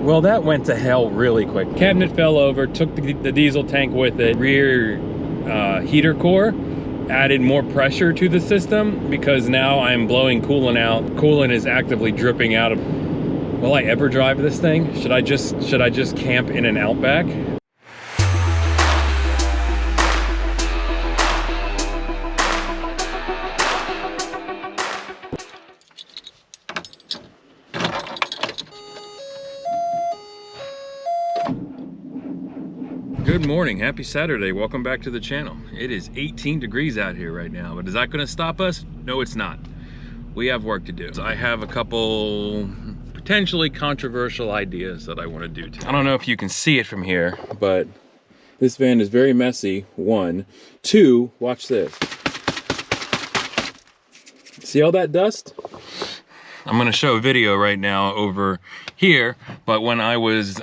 Well, that went to hell really quick. Cabinet fell over, took the diesel tank with it. Rear heater core added more pressure to the system because now I'm blowing coolant out. Coolant is actively dripping out of. Will I ever drive this thing? Should I just camp in an Outback? Good morning, happy Saturday, welcome back to the channel. It is 18 degrees out here right now, but is that gonna stop us? No, it's not. We have work to do. So I have a couple potentially controversial ideas that I wanna do today. I don't know if you can see it from here, but this van is very messy, one. Two, watch this. See all that dust? I'm gonna show a video right now over here, but when I was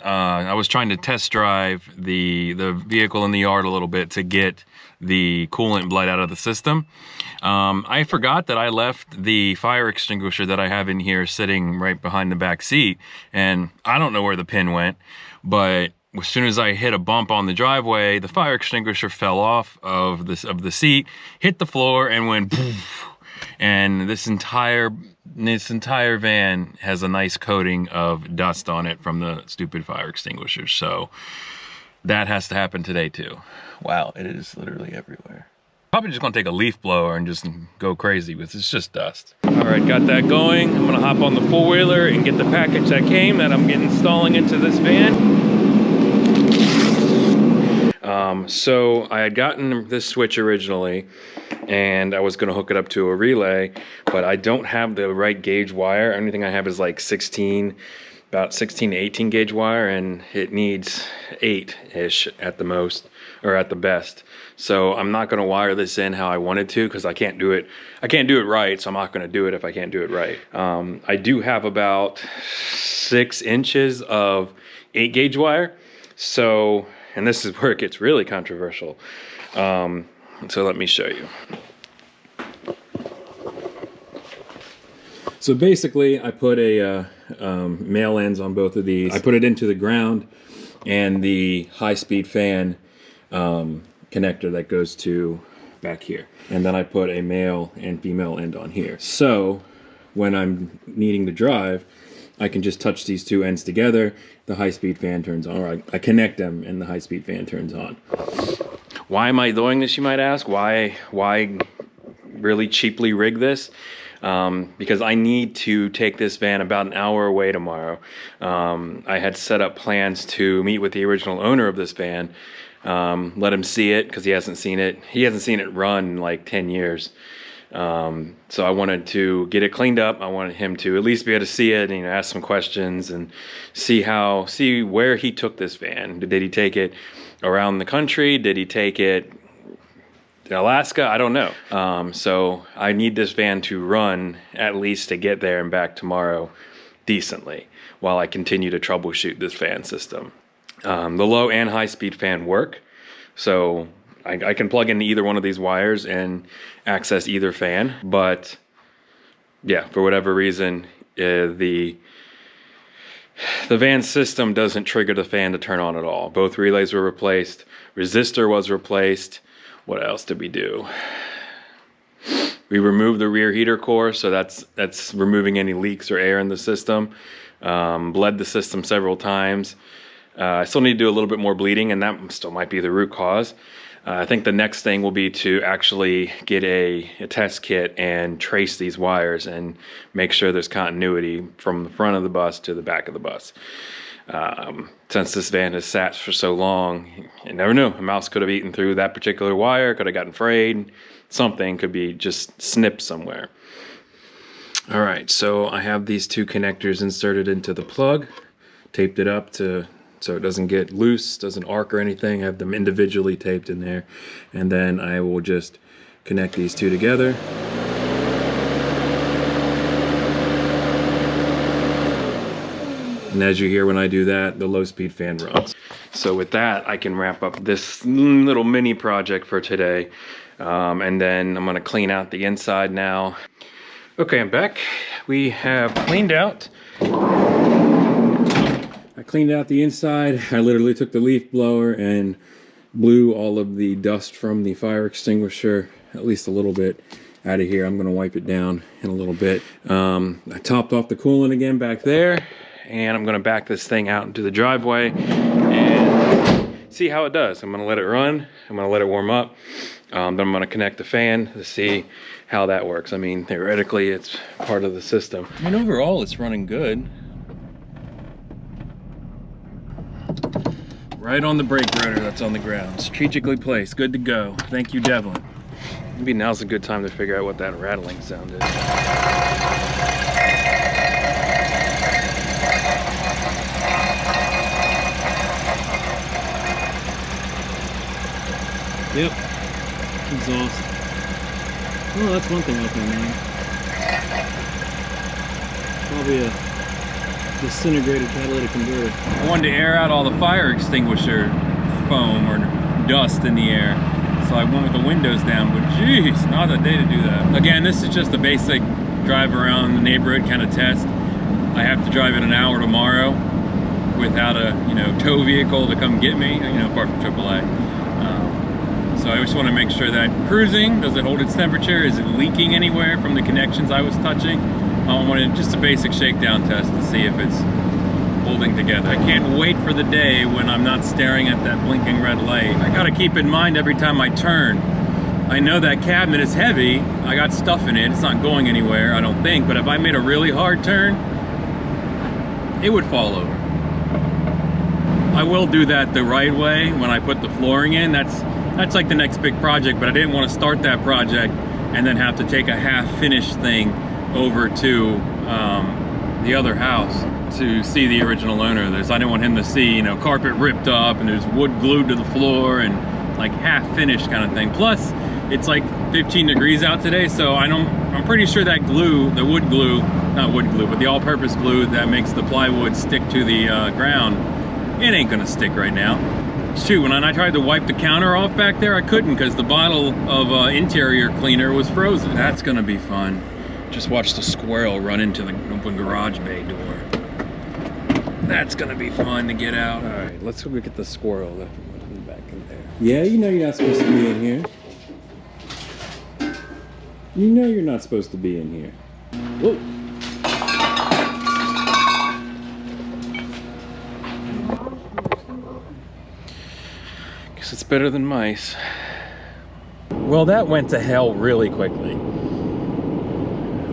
trying to test drive the vehicle in the yard a little bit to get the coolant bled out of the system, I forgot that I left the fire extinguisher that I have in here sitting right behind the back seat, and I don't know where the pin went, but as soon as I hit a bump on the driveway, the fire extinguisher fell off of the seat, hit the floor, and went poof. And this entire van has a nice coating of dust on it from the stupid fire extinguishers. So that has to happen today too. Wow, it is literally everywhere. Probably just gonna take a leaf blower and just go crazy with it. It's just dust. All right, got that going. I'm gonna hop on the four-wheeler and get the package that came that I'm installing into this van. So I had gotten this switch originally, and I was going to hook it up to a relay, but I don't have the right gauge wire. Anything I have is like about 16 to 18 gauge wire, and it needs 8-ish at the most, or at the best. So I'm not going to wire this in how I wanted to, because I can't do it right, so I'm not going to do it if I can't do it right. I do have about 6 inches of 8 gauge wire, so, and this is where it gets really controversial. So let me show you. So basically I put a male ends on both of these. I put it into the ground and the high-speed fan connector that goes to back here. And then I put a male and female end on here. So when I'm needing to drive, I can just touch these two ends together, the high-speed fan turns on, or I connect them and the high-speed fan turns on. Why am I doing this, you might ask? Why really cheaply rig this? Because I need to take this van about an hour away tomorrow. I had set up plans to meet with the original owner of this van, let him see it, because he hasn't seen it. He hasn't seen it run in like 10 years. So I wanted to get it cleaned up. I wanted him to at least be able to see it and, ask some questions and see where he took this van. Did he take it around the country? Did he take it to Alaska? I don't know. So I need this van to run at least to get there and back tomorrow decently while I continue to troubleshoot this fan system. The low and high speed fan work. So I can plug into either one of these wires and access either fan, but yeah, for whatever reason, the van system doesn't trigger the fan to turn on at all. Both relays were replaced, resistor was replaced. What else did we do? We removed the rear heater core, so that's removing any leaks or air in the system. Bled the system several times. I still need to do a little bit more bleeding, and that still might be the root cause. I think the next thing will be to actually get a test kit and trace these wires and make sure there's continuity from the front of the bus to the back of the bus. Since this van has sat for so long, you never know. A mouse could have eaten through that particular wire, could have gotten frayed. Something could be just snipped somewhere. All right, so I have these two connectors inserted into the plug, taped it up so it doesn't get loose, doesn't arc or anything. I have them individually taped in there. And then I will just connect these two together. And as you hear when I do that, the low speed fan runs. So with that, I can wrap up this little mini project for today. And then I'm gonna clean out the inside now. Okay, I'm back. We have cleaned out I cleaned out the inside. I literally took the leaf blower and blew all of the dust from the fire extinguisher, at least a little bit, out of here. I'm gonna wipe it down in a little bit. I topped off the coolant again back there, and I'm gonna back this thing out into the driveway and see how it does. I'm gonna let it run. I'm gonna let it warm up. Then I'm gonna connect the fan to see how that works. I mean, theoretically, it's part of the system. I mean, overall, it's running good. Right on the brake rotor that's on the ground. Strategically placed, good to go. Thank you, Devlin. Maybe now's a good time to figure out what that rattling sound is. Yep, exhaust. Well, that's one thing up in there. Probably a disintegrated catalytic converter. I wanted to air out all the fire extinguisher foam or dust in the air, so I went with the windows down, but geez, not a day to do that. Again, this is just a basic drive around the neighborhood kind of test. I have to drive in an hour tomorrow without a tow vehicle to come get me, apart from AAA. So I just want to make sure that cruising, does it hold its temperature? Is it leaking anywhere from the connections I was touching? I wanted just a basic shakedown test to see if it's holding together. I can't wait for the day when I'm not staring at that blinking red light. I gotta keep in mind every time I turn. I know that cabinet is heavy. I got stuff in it. It's not going anywhere, I don't think. But if I made a really hard turn, it would fall over. I will do that the right way when I put the flooring in. That's like the next big project, but I didn't want to start that project and then have to take a half-finished thing over to the other house to see the original owner of this. I didn't want him to see, carpet ripped up and there's wood glued to the floor and like half-finished kind of thing. Plus, it's like 15 degrees out today, so I'm pretty sure that glue, the wood glue, not wood glue, but the all-purpose glue that makes the plywood stick to the ground, it ain't gonna stick right now. Shoot, when I tried to wipe the counter off back there, I couldn't because the bottle of interior cleaner was frozen. That's gonna be fun. Just watch the squirrel run into the open garage bay door. That's gonna be fun to get out. All right, let's go get the squirrel back in there. Yeah, you're not supposed to be in here. You're not supposed to be in here. Whoa. Guess it's better than mice. Well, that went to hell really quickly.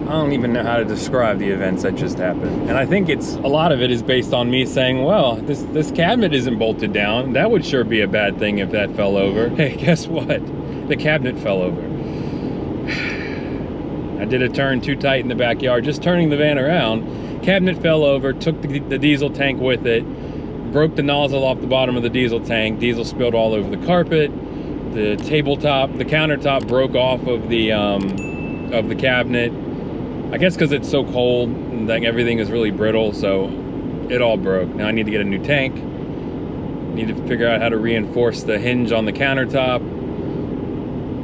I don't even know how to describe the events that just happened. And I think a lot of it is based on me saying, well, this cabinet isn't bolted down. That would sure be a bad thing if that fell over. Hey, guess what? The cabinet fell over. I did a turn too tight in the backyard, just turning the van around. Cabinet fell over, took the diesel tank with it, broke the nozzle off the bottom of the diesel tank. Diesel spilled all over the carpet. The tabletop, the countertop broke off of the cabinet. I guess because it's so cold and like everything is really brittle, so it all broke. Now I need to get a new tank. Need to figure out how to reinforce the hinge on the countertop.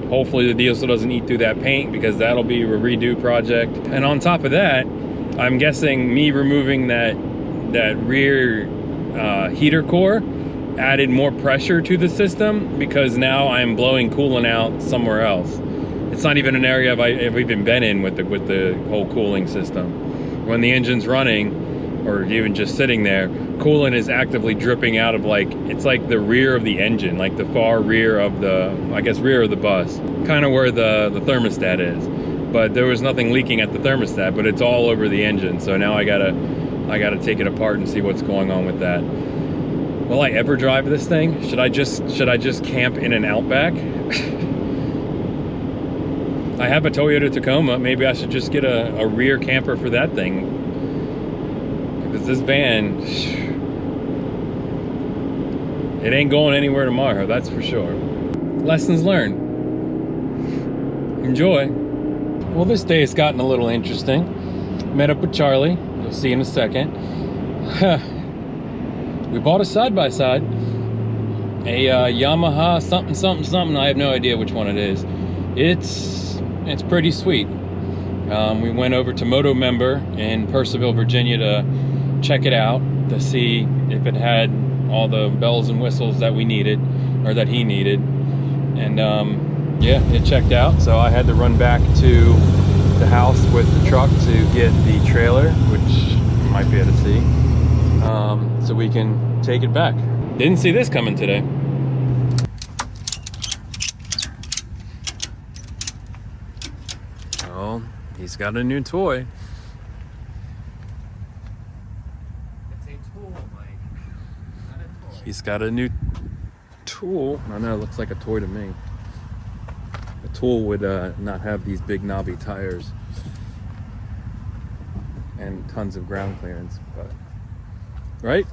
Hopefully the diesel doesn't eat through that paint because that'll be a redo project. And on top of that, I'm guessing me removing that rear heater core added more pressure to the system because now I'm blowing coolant out somewhere else. It's not even an area I've even been in with the whole cooling system. When the engine's running, or even just sitting there, coolant is actively dripping out of it's like the rear of the engine, like the far rear of rear of the bus, kind of where the thermostat is. But there was nothing leaking at the thermostat, but it's all over the engine. So now I gotta take it apart and see what's going on with that. Will I ever drive this thing? Should I just camp in an Outback? I have a Toyota Tacoma. Maybe I should just get a rear camper for that thing. Because this van, it ain't going anywhere tomorrow, that's for sure. Lessons learned. Enjoy. Well, this day has gotten a little interesting. Met up with Charlie. You'll see in a second. We bought a side-by-side. A Yamaha something. I have no idea which one it is. It's pretty sweet. We went over to Moto Member in Purcellville, Virginia to check it out. to see if it had all the bells and whistles that we needed, or that he needed. And yeah, it checked out. So I had to run back to the house with the truck to get the trailer, which you might be able to see, so we can take it back. Didn't see this coming today. Oh, he's got a new toy. It's a tool, Mike. Not a toy. He's got a new tool. I know, it looks like a toy to me. A tool would not have these big knobby tires and tons of ground clearance, but right?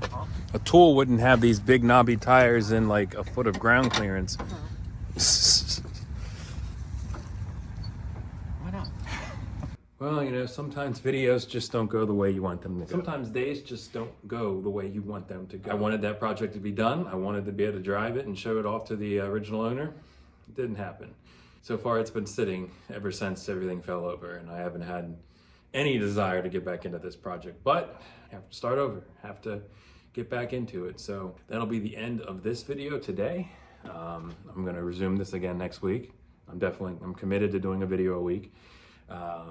Huh? A tool wouldn't have these big knobby tires and like a foot of ground clearance. Why not? Well, you know, sometimes videos just don't go the way you want them to go. Sometimes days just don't go the way you want them to go. I wanted that project to be done. I wanted to be able to drive it and show it off to the original owner. It didn't happen. So far, it's been sitting ever since everything fell over, and I haven't had any desire to get back into this project. But I have to start over, have to get back into it. So that'll be the end of this video today. I'm gonna resume this again next week. I'm committed to doing a video a week.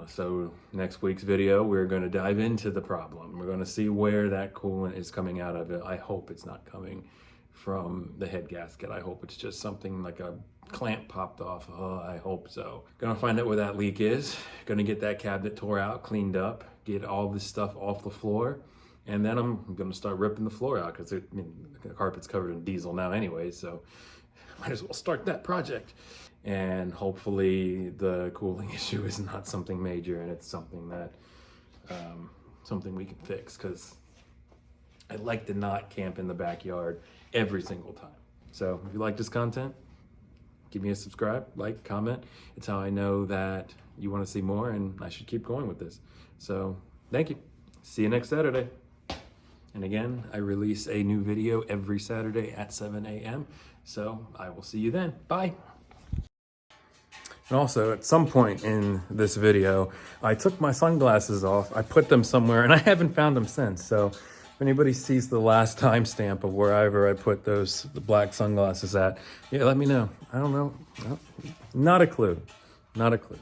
So next week's video, we're going to dive into the problem. We're going to see where that coolant is coming out of it. I hope it's not coming from the head gasket. I hope it's just something like a clamp popped off. Oh, I hope so. Gonna find out where that leak is. Gonna get that cabinet tore out, cleaned up, get all this stuff off the floor. And then I'm gonna start ripping the floor out because the carpet's covered in diesel now anyway, so might as well start that project. And hopefully the cooling issue is not something major, and it's something that something we can fix, because I like to not camp in the backyard every single time. So if you like this content, give me a subscribe, like, comment. It's how I know that you want to see more and I should keep going with this. So thank you. See you next Saturday. And again, I release a new video every Saturday at 7 a.m. So I will see you then. Bye. And also, at some point in this video, I took my sunglasses off, I put them somewhere, and I haven't found them since. So if anybody sees the last timestamp of wherever I put the black sunglasses at, yeah, let me know. I don't know. No, not a clue. Not a clue.